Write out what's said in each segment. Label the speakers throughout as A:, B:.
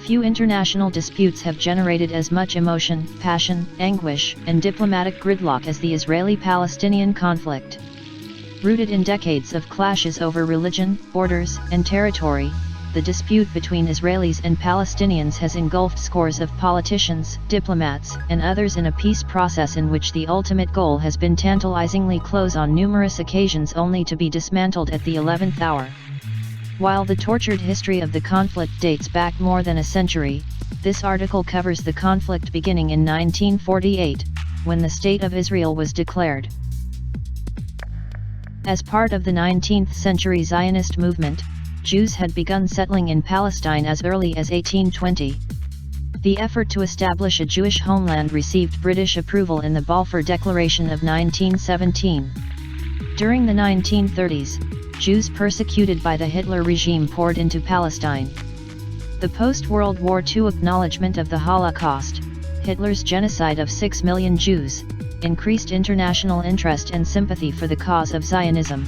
A: Few international disputes have generated as much emotion, passion, anguish, and diplomatic gridlock as the Israeli-Palestinian conflict. Rooted in decades of clashes over religion, borders, and territory, the dispute between Israelis and Palestinians has engulfed scores of politicians, diplomats, and others in a peace process in which the ultimate goal has been tantalizingly close on numerous occasions only to be dismantled at the 11th hour. While the tortured history of the conflict dates back more than a century, this article covers the conflict beginning in 1948, when the State of Israel was declared. As part of the 19th century Zionist movement, Jews had begun settling in Palestine as early as 1820. The effort to establish a Jewish homeland received British approval in the Balfour Declaration of 1917. During the 1930s, Jews persecuted by the Hitler regime poured into Palestine. The post-World War II acknowledgement of the Holocaust, Hitler's genocide of 6 million Jews, increased international interest and sympathy for the cause of Zionism.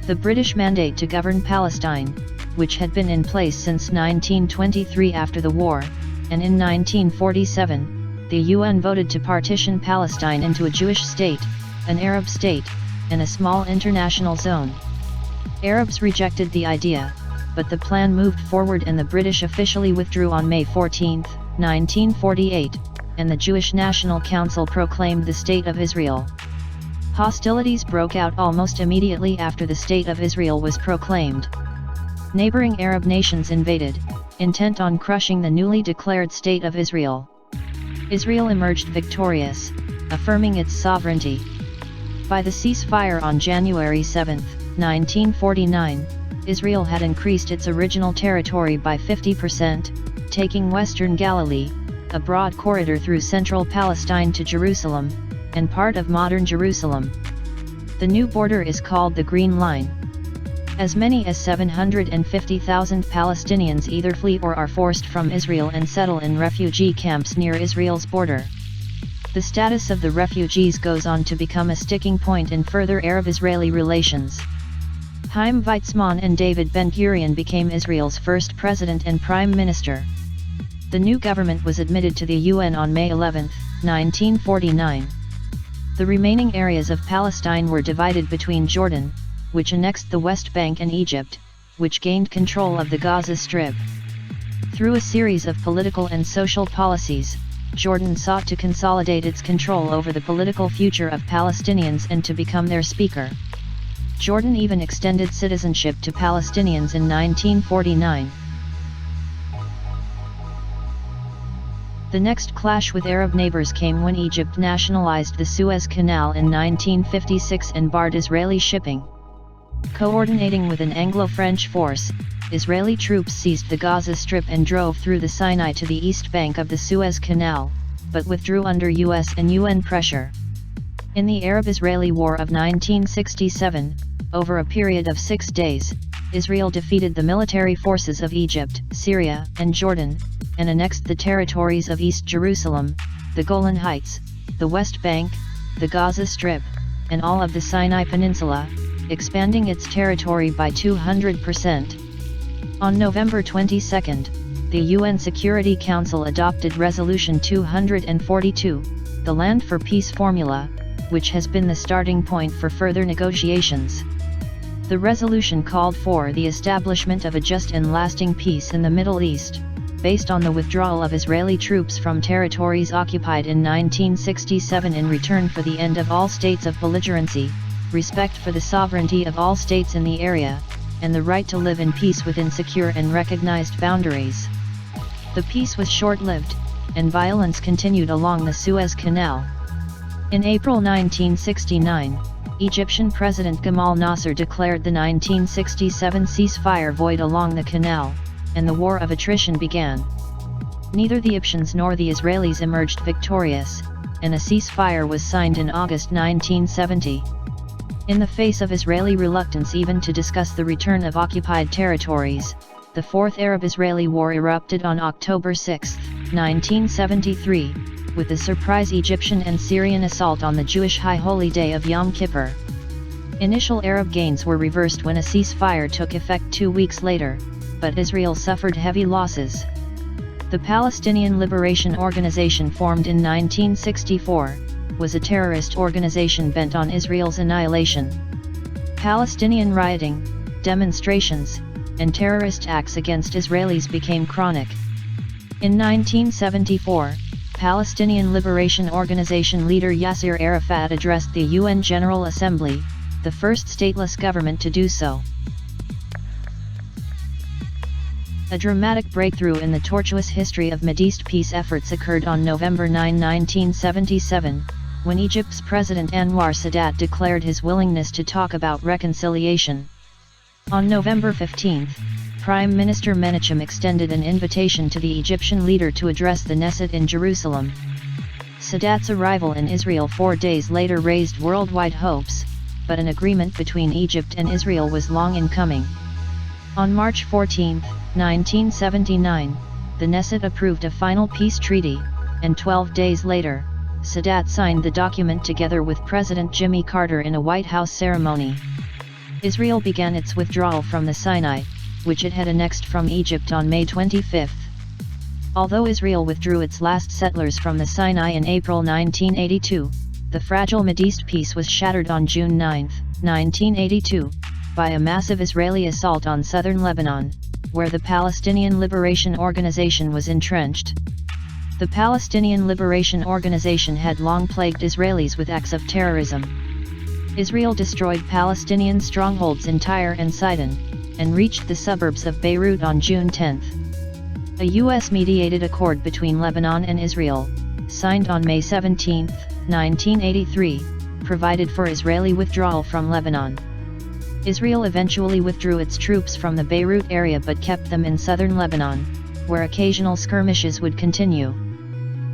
A: The British mandate to govern Palestine, which had been in place since 1923 after the war, and in 1947, the UN voted to partition Palestine into a Jewish state, an Arab state, and a small international zone. Arabs rejected the idea, but the plan moved forward and the British officially withdrew on May 14, 1948, and the Jewish National Council proclaimed the State of Israel. Hostilities broke out almost immediately after the State of Israel was proclaimed. Neighboring Arab nations invaded, intent on crushing the newly declared State of Israel. Israel emerged victorious, affirming its sovereignty. By the ceasefire on January 7, 1949, Israel had increased its original territory by 50%, taking western Galilee, a broad corridor through central Palestine to Jerusalem, and part of modern Jerusalem. The new border is called the Green Line. As many as 750,000 Palestinians either flee or are forced from Israel and settle in refugee camps near Israel's border. The status of the refugees goes on to become a sticking point in further Arab-Israeli relations. Chaim Weizmann and David Ben-Gurion became Israel's first president and prime minister. The new government was admitted to the UN on May 11, 1949. The remaining areas of Palestine were divided between Jordan, which annexed the West Bank, and Egypt, which gained control of the Gaza Strip. Through a series of political and social policies, Jordan sought to consolidate its control over the political future of Palestinians and to become their speaker. Jordan even extended citizenship to Palestinians in 1949. The next clash with Arab neighbors came when Egypt nationalized the Suez Canal in 1956 and barred Israeli shipping. Coordinating with an Anglo-French force, Israeli troops seized the Gaza Strip and drove through the Sinai to the east bank of the Suez Canal, but withdrew under US and UN pressure. In the Arab-Israeli War of 1967, over a period of 6 days, Israel defeated the military forces of Egypt, Syria, and Jordan, and annexed the territories of East Jerusalem, the Golan Heights, the West Bank, the Gaza Strip, and all of the Sinai Peninsula, expanding its territory by 200%. On November 22, the UN Security Council adopted Resolution 242, the Land for Peace formula, which has been the starting point for further negotiations. The resolution called for the establishment of a just and lasting peace in the Middle East, based on the withdrawal of Israeli troops from territories occupied in 1967 in return for the end of all states of belligerency, respect for the sovereignty of all states in the area, and the right to live in peace within secure and recognized boundaries. The peace was short-lived, and violence continued along the Suez Canal. In April 1969, Egyptian President Gamal Nasser declared the 1967 ceasefire void along the canal, and the war of attrition began. Neither the Egyptians nor the Israelis emerged victorious, and a ceasefire was signed in August 1970. In the face of Israeli reluctance even to discuss the return of occupied territories, the Fourth Arab-Israeli War erupted on October 6, 1973, with the surprise Egyptian and Syrian assault on the Jewish High Holy Day of Yom Kippur. Initial Arab gains were reversed when a ceasefire took effect 2 weeks later, but Israel suffered heavy losses. The Palestinian Liberation Organization, formed in 1964, was a terrorist organization bent on Israel's annihilation. Palestinian rioting, demonstrations, and terrorist acts against Israelis became chronic. In 1974, Palestinian Liberation Organization leader Yasser Arafat addressed the UN General Assembly, the first stateless government to do so. A dramatic breakthrough in the tortuous history of Mideast peace efforts occurred on November 9, 1977, when Egypt's President Anwar Sadat declared his willingness to talk about reconciliation. On November 15, Prime Minister Menachem extended an invitation to the Egyptian leader to address the Knesset in Jerusalem. Sadat's arrival in Israel 4 days later raised worldwide hopes, but an agreement between Egypt and Israel was long in coming. On March 14, 1979, the Knesset approved a final peace treaty, and 12 days later, Sadat signed the document together with President Jimmy Carter in a White House ceremony. Israel began its withdrawal from the Sinai, which it had annexed from Egypt on May 25. Although Israel withdrew its last settlers from the Sinai in April 1982, the fragile Mideast peace was shattered on June 9, 1982, by a massive Israeli assault on southern Lebanon, where the Palestinian Liberation Organization was entrenched. The Palestinian Liberation Organization had long plagued Israelis with acts of terrorism. Israel destroyed Palestinian strongholds in Tyre and Sidon, and reached the suburbs of Beirut on June 10. A U.S.-mediated accord between Lebanon and Israel, signed on May 17, 1983, provided for Israeli withdrawal from Lebanon. Israel eventually withdrew its troops from the Beirut area but kept them in southern Lebanon, where occasional skirmishes would continue.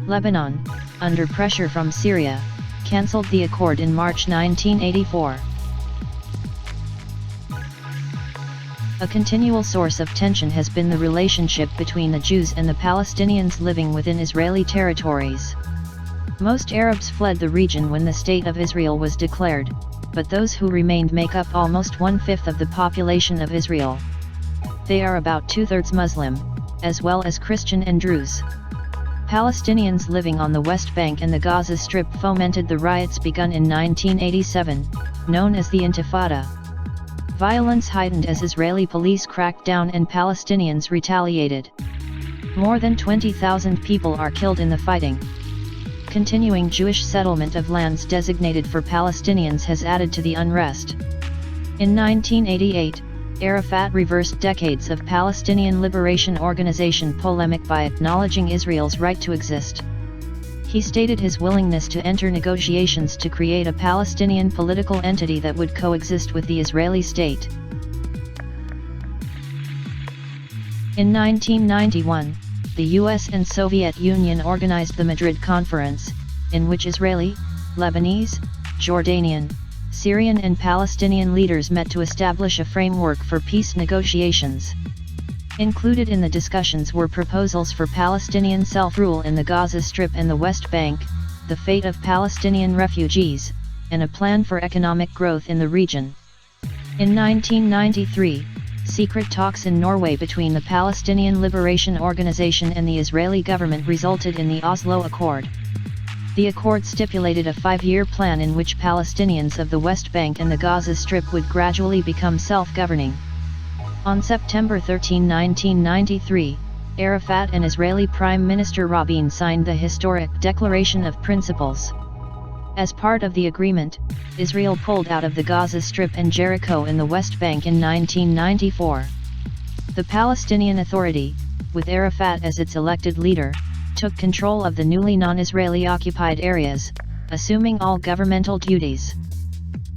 A: Lebanon, under pressure from Syria, cancelled the accord in March 1984. A continual source of tension has been the relationship between the Jews and the Palestinians living within Israeli territories. Most Arabs fled the region when the State of Israel was declared, but those who remained make up almost 1/5 of the population of Israel. They are about 2/3 Muslim, as well as Christian and Druze. Palestinians living on the West Bank and the Gaza Strip fomented the riots begun in 1987, known as the Intifada. Violence heightened as Israeli police cracked down and Palestinians retaliated. More than 20,000 people are killed in the fighting. Continuing Jewish settlement of lands designated for Palestinians has added to the unrest. In 1988, Arafat reversed decades of Palestinian Liberation Organization polemic by acknowledging Israel's right to exist. He stated his willingness to enter negotiations to create a Palestinian political entity that would coexist with the Israeli state. In 1991, the US and Soviet Union organized the Madrid Conference, in which Israeli, Lebanese, Jordanian, Syrian and Palestinian leaders met to establish a framework for peace negotiations. Included in the discussions were proposals for Palestinian self-rule in the Gaza Strip and the West Bank, the fate of Palestinian refugees, and a plan for economic growth in the region. In 1993, secret talks in Norway between the Palestinian Liberation Organization and the Israeli government resulted in the Oslo Accord. The accord stipulated a 5-year plan in which Palestinians of the West Bank and the Gaza Strip would gradually become self-governing. On September 13, 1993, Arafat and Israeli Prime Minister Rabin signed the historic Declaration of Principles. As part of the agreement, Israel pulled out of the Gaza Strip and Jericho in the West Bank in 1994. The Palestinian Authority, with Arafat as its elected leader, took control of the newly non-Israeli occupied areas, assuming all governmental duties.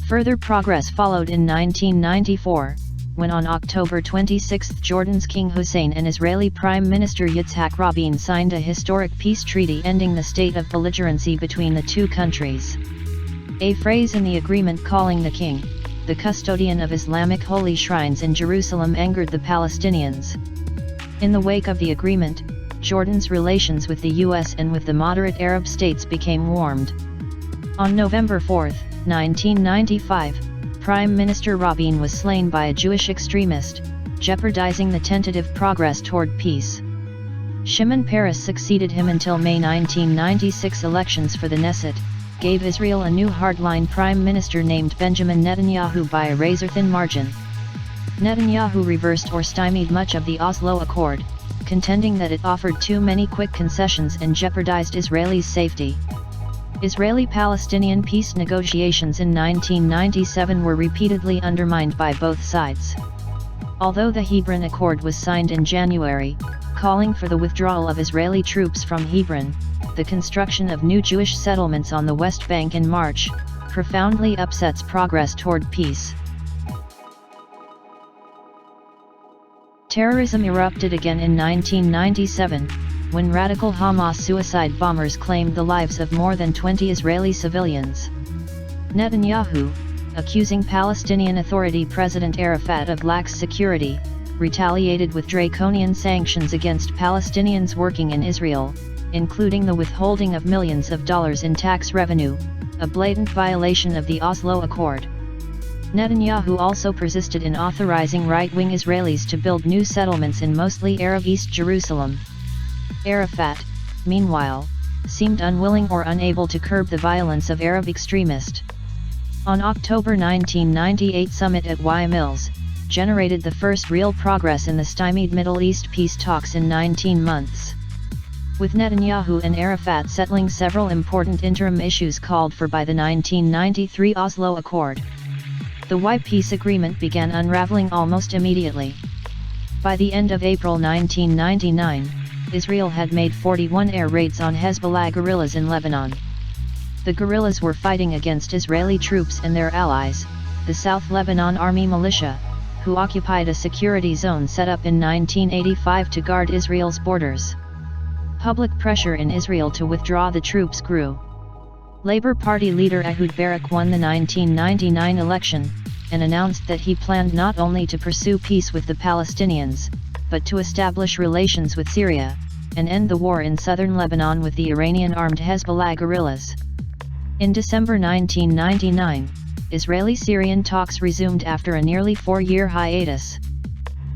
A: Further progress followed in 1994, when on October 26 Jordan's King Hussein and Israeli Prime Minister Yitzhak Rabin signed a historic peace treaty ending the state of belligerency between the two countries. A phrase in the agreement calling the king, the custodian of Islamic holy shrines in Jerusalem, angered the Palestinians. In the wake of the agreement, Jordan's relations with the US and with the moderate Arab states became warmed. On November 4, 1995, Prime Minister Rabin was slain by a Jewish extremist, jeopardizing the tentative progress toward peace. Shimon Peres succeeded him until May 1996 elections for the Knesset, gave Israel a new hardline prime minister named Benjamin Netanyahu by a razor-thin margin. Netanyahu reversed or stymied much of the Oslo Accord, contending that it offered too many quick concessions and jeopardized Israelis' safety. Israeli-Palestinian peace negotiations in 1997 were repeatedly undermined by both sides. Although the Hebron Accord was signed in January, calling for the withdrawal of Israeli troops from Hebron, the construction of new Jewish settlements on the West Bank in March, profoundly upsets progress toward peace. Terrorism erupted again in 1997, when radical Hamas suicide bombers claimed the lives of more than 20 Israeli civilians. Netanyahu, accusing Palestinian Authority President Arafat of lax security, retaliated with draconian sanctions against Palestinians working in Israel, including the withholding of millions of dollars in tax revenue, a blatant violation of the Oslo Accord. Netanyahu also persisted in authorizing right-wing Israelis to build new settlements in mostly Arab East Jerusalem. Arafat, meanwhile, seemed unwilling or unable to curb the violence of Arab extremists. On October 1998 summit at Y Mills, generated the first real progress in the stymied Middle East peace talks in 19 months. With Netanyahu and Arafat settling several important interim issues called for by the 1993 Oslo Accord. The Y peace agreement began unraveling almost immediately. By the end of April 1999, Israel had made 41 air raids on Hezbollah guerrillas in Lebanon. The guerrillas were fighting against Israeli troops and their allies, the South Lebanon Army Militia, who occupied a security zone set up in 1985 to guard Israel's borders. Public pressure in Israel to withdraw the troops grew. Labour Party leader Ehud Barak won the 1999 election, and announced that he planned not only to pursue peace with the Palestinians, but to establish relations with Syria, and end the war in southern Lebanon with the Iranian-armed Hezbollah guerrillas. In December 1999, Israeli-Syrian talks resumed after a nearly 4-year hiatus.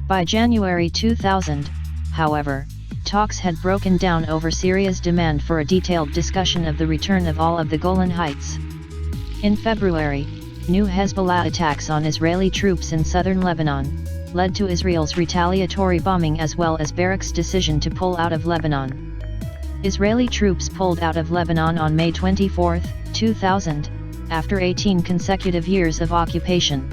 A: By January 2000, however, talks had broken down over Syria's demand for a detailed discussion of the return of all of the Golan Heights. In February, new Hezbollah attacks on Israeli troops in southern Lebanon led to Israel's retaliatory bombing as well as Barak's decision to pull out of Lebanon. Israeli troops pulled out of Lebanon on May 24, 2000, after 18 consecutive years of occupation.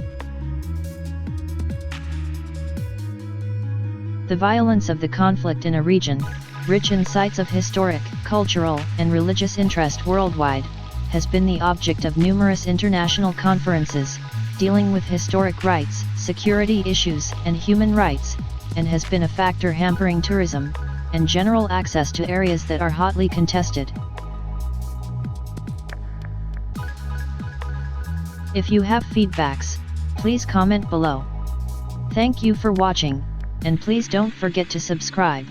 A: The violence of the conflict in a region, rich in sites of historic, cultural, and religious interest worldwide, has been the object of numerous international conferences, dealing with historic rights, security issues, and human rights, and has been a factor hampering tourism, and general access to areas that are hotly contested. If you have feedbacks, please comment below. Thank you for watching, and please don't forget to subscribe.